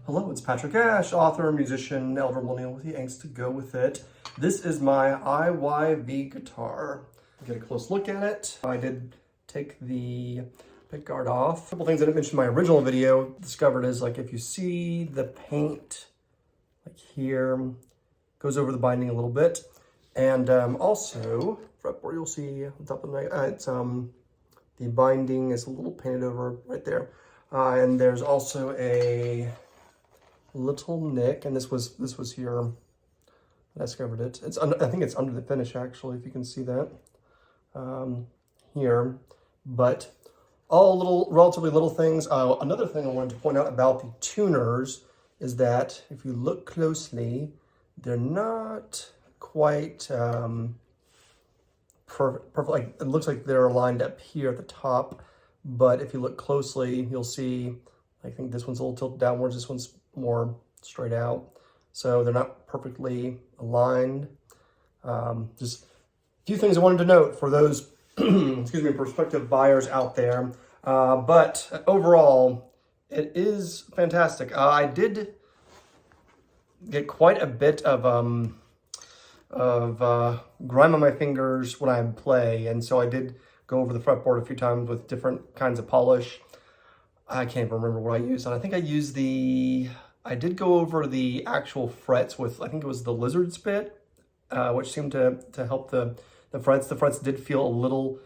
Hello, it's Patrick Ash, author, musician, elder millennial with the angst to go with it. This is my IYV guitar. Get a close look at it. I did take the pick guard off. A couple things I didn't mention in my original video discovered is like if you see the paint like here, goes over the binding a little bit. And also, fretboard you'll see on top of the the binding is a little painted over right there. And there's also a little nick, and this was here. I discovered it. It's under, I think it's under the finish actually, if you can see that here. But all little, relatively little things. Another thing I wanted to point out about the tuners is that if you look closely, they're not quite perfect. Like it looks like they're aligned up here at the top, but if you look closely, you'll see. I think this one's a little tilted downwards. This one's more straight out, so they're not perfectly aligned. Just a few things I wanted to note for those excuse me, prospective buyers out there. But overall, it is fantastic. I did get quite a bit of grime on my fingers when I play, and so I did go over the fretboard a few times with different kinds of polish. I can't even remember what I used, and I think I did go over the actual frets with, I think it was the lizard spit, which seemed to help the frets. The frets did feel a little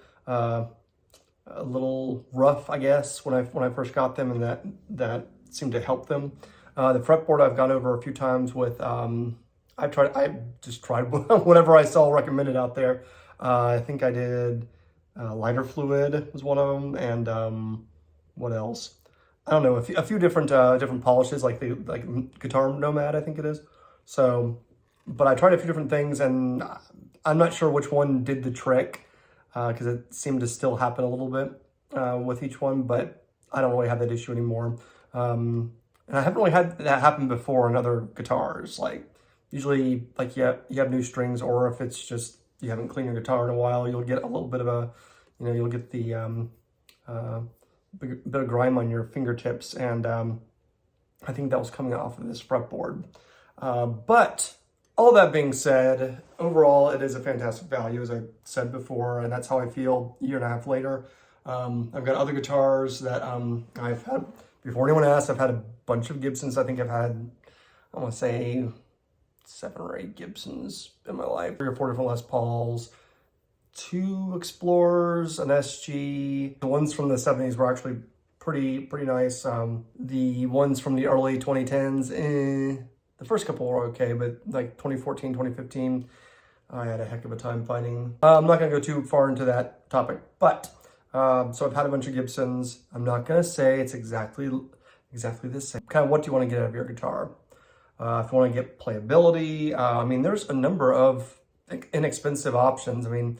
rough, I guess, when I first got them, and that seemed to help them. The fretboard I've gone over a few times with, I just tried whatever I saw recommended out there. I think I did lighter fluid was one of them, and what else? I don't know, a few different polishes, like Guitar Nomad, I think it is. So, but I tried a few different things, and I'm not sure which one did the trick, because it seemed to still happen a little bit with each one, but I don't really have that issue anymore. And I haven't really had that happen before in other guitars. Like usually, like you have new strings, or if it's just you haven't cleaned your guitar in a while, you'll get a little bit of a, you'll get the bit of grime on your fingertips, and I think that was coming off of this fretboard. But all that being said, overall it is a fantastic value, as I said before, and that's how I feel a year and a half later. I've got other guitars that I've had, before anyone asked, I've had a bunch of Gibsons. I think I've had, I want to say 7 or 8 Gibsons in my life, 3 or 4 different Les Pauls, 2 Explorers, an SG. The ones from the 70s were actually pretty nice. The ones from the early 2010s, the first couple were okay, but like 2014, 2015, I had a heck of a time finding. I'm not gonna go too far into that topic, but so I've had a bunch of Gibsons. I'm not gonna say it's exactly the same. Kind of what do you want to get out of your guitar? If you want to get playability, I mean, there's a number of inexpensive options. I mean,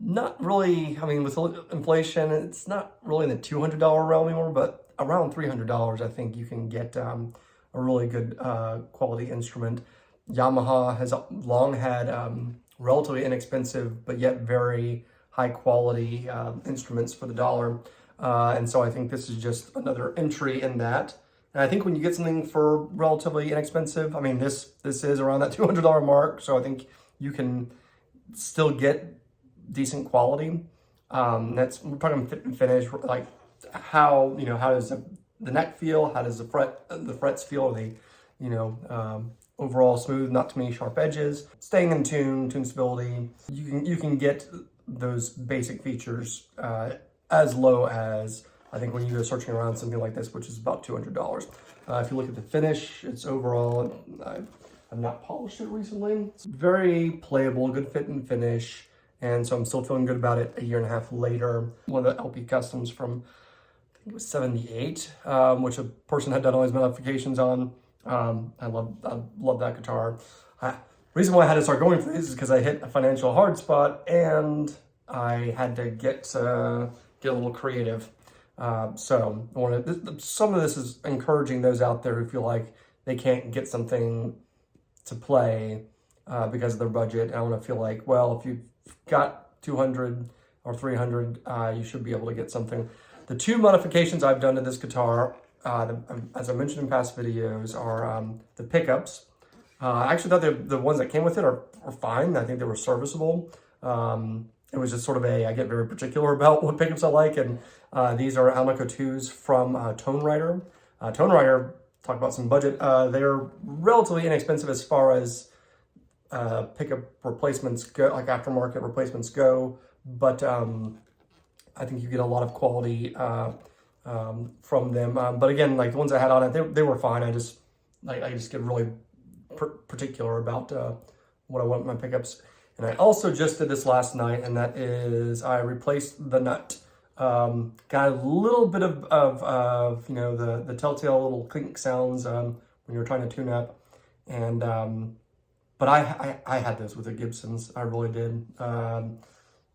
not really, I mean, with inflation, it's not really in the $200 realm anymore, but around $300, I think you can get a really good quality instrument. Yamaha has long had relatively inexpensive, but yet very high quality instruments for the dollar. And so I think this is just another entry in that. And I think when you get something for relatively inexpensive, I mean, this is around that $200 mark. So I think you can still get decent quality. That's, we're talking fit and finish, like how does the neck feel? How does the frets feel? Are they, overall smooth, not too many sharp edges? Staying in tune stability. You can get those basic features as low as, I think, when you go searching around something like this, which is about $200. If you look at the finish, it's overall, I've not polished it recently. It's very playable, good fit and finish. And so I'm still feeling good about it a year and a half later. One of the LP Customs from, I think it was 78, which a person had done all these modifications on. I love that guitar. Reason why I had to start going for this is because I hit a financial hard spot and I had to get a little creative. So some of this is encouraging those out there who feel like they can't get something to play because of their budget. I want to feel like, well, if you've got 200 or 300, you should be able to get something. The 2 modifications I've done to this guitar as I mentioned in past videos, are the pickups. I actually thought the ones that came with it are fine. I think they were serviceable. It was just sort of I get very particular about what pickups I like, and these are Alnico 2s from Tone Rider. Tone Rider, talk about some budget, they're relatively inexpensive as far as pickup replacements go, like aftermarket replacements go, but I think you get a lot of quality from them. But again, like the ones I had on it, they were fine. I just get really particular about what I want in my pickups. And I also just did this last night, and that is I replaced the nut. Got a little bit of you know, the telltale little clink sounds when you're trying to tune up, and but I had those with the Gibsons. I really did.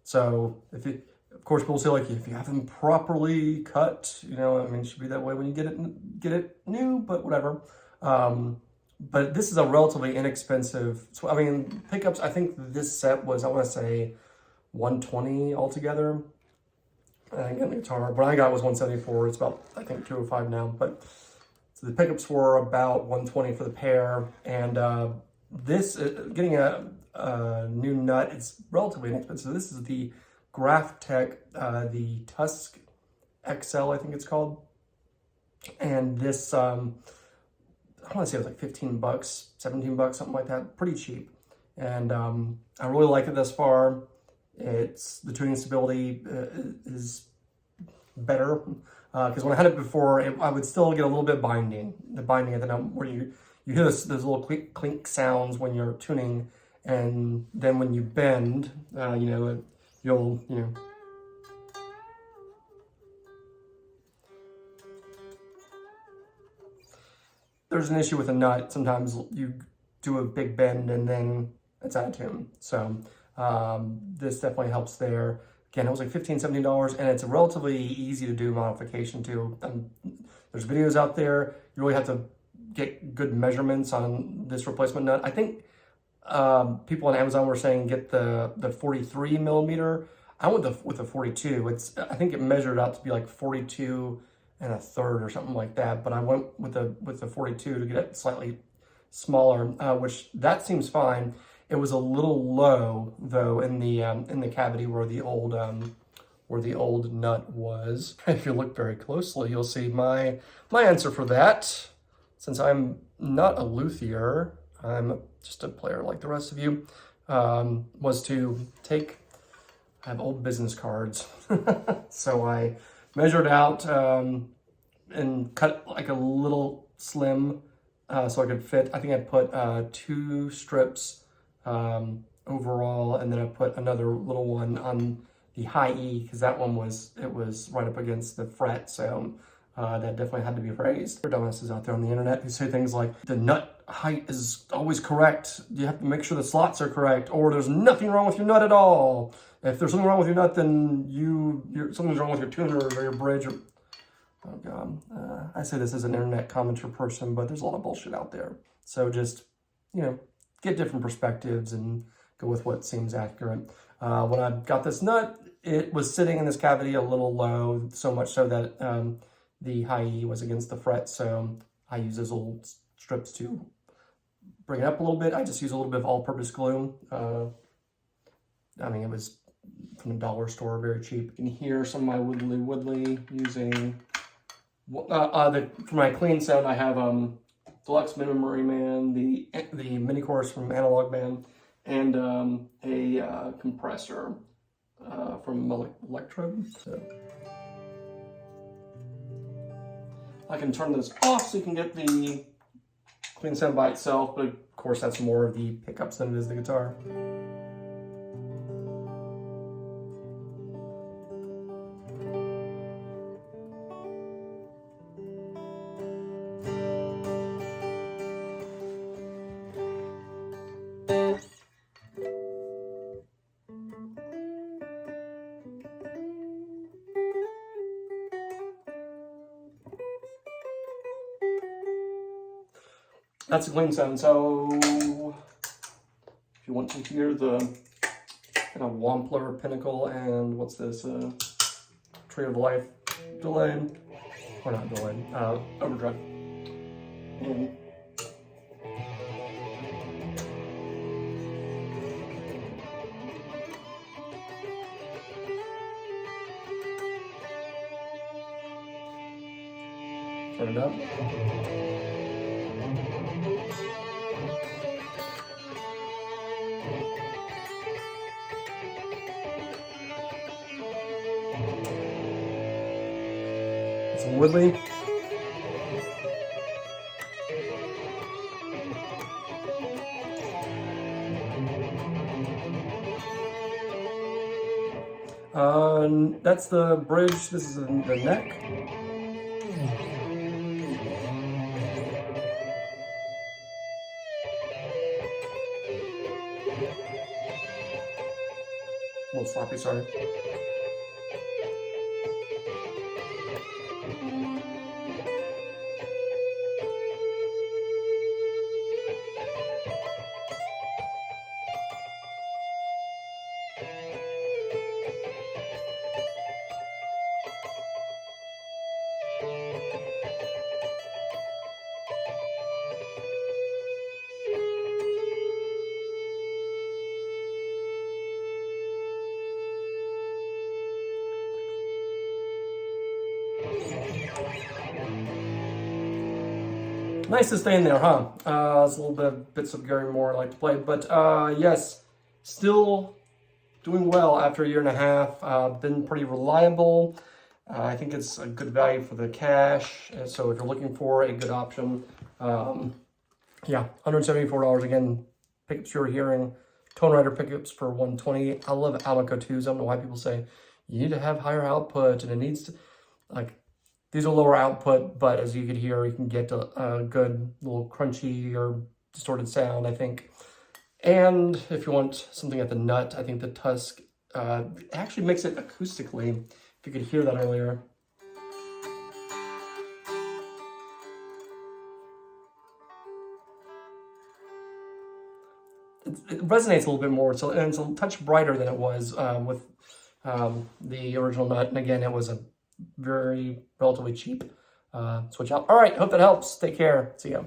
So if you, of course, people say like if you have them properly cut, you know, I mean, it should be that way when you get it new, but whatever. But this is a relatively inexpensive. So I mean, pickups. I think this set was, I want to say, $120 altogether. I got the guitar. What I got was $174. It's about, I think, $205 now. But so the pickups were about $120 for the pair, and this getting a new nut, it's relatively inexpensive. This is the Graph Tech, the Tusk XL, I think it's called, and this I want to say it was like 15 bucks, 17 bucks, something like that, pretty cheap. And I really like it thus far. The tuning stability is better, because when I had it before, I would still get a little bit binding. The binding at the number where you hear those little clink sounds when you're tuning, and then when you bend, you know, you'll, you know, there's an issue with a nut. Sometimes you do a big bend and then it's out of tune. So this definitely helps there. Again, it was like $15, $17, and it's a relatively easy to do modification too. There's videos out there. You really have to get good measurements on this replacement nut. I think people on Amazon were saying get the 43 millimeter. I went with the 42. I think it measured out to be like 42 and a third or something like that. But I went with the 42 to get it slightly smaller, which that seems fine. It was a little low though in the cavity where the old nut was. If you look very closely, you'll see my answer for that. Since I'm not a luthier, I'm just a player like the rest of you, was to take, I have old business cards. So I measured out and cut like a little slim so I could fit. I think I put 2 strips overall, and then I put another little one on the high E because that one was right up against the fret, so that definitely had to be raised. There are dumbasses out there on the internet who say things like the nut height is always correct. You have to make sure the slots are correct, or there's nothing wrong with your nut at all. If there's something wrong with your nut, then something's wrong with your tuner or your bridge. Oh God, I say this as an internet commenter person, but there's a lot of bullshit out there. So just, you know, get different perspectives and go with what seems accurate. When I got this nut, it was sitting in this cavity a little low, so much so that the high E was against the fret, so I use those little strips to bring it up a little bit. I just use a little bit of all-purpose glue. I mean, it was from the dollar store, very cheap. You can hear some of my widdly using, for my clean sound, I have Deluxe Memory Man, the mini chorus from Analog Band, and a compressor from Electrode. So I can turn this off so you can get the clean sound by itself, but of course that's more of the pickups than it is the guitar. That's a clean sound. So if you want to hear the kind of Wampler Pinnacle and what's this, Tree of Life delay, or not delay, overdrive. Turn it up. Some Woodley. That's the bridge. This is the neck. A little sloppy, sorry. Nice to stay in there, huh? It's a little bit of bits of Gary Moore I like to play, but yes, still doing well after a year and a half. Been pretty reliable. I think it's a good value for the cash. So if you're looking for a good option, yeah, $174 again. Pickups you're hearing, Tone Rider pickups for $120. I love Almaco 2s. I don't know why people say you need to have higher output and it needs to, like, these are lower output, but as you can hear, you can get a good little crunchy or distorted sound, I think. And if you want something at the nut, I think the Tusk actually makes it acoustically, if you could hear that earlier. It resonates a little bit more, so, and it's a touch brighter than it was with the original nut. And again, it was a very relatively cheap switch out. All right, hope that helps. Take care. See ya.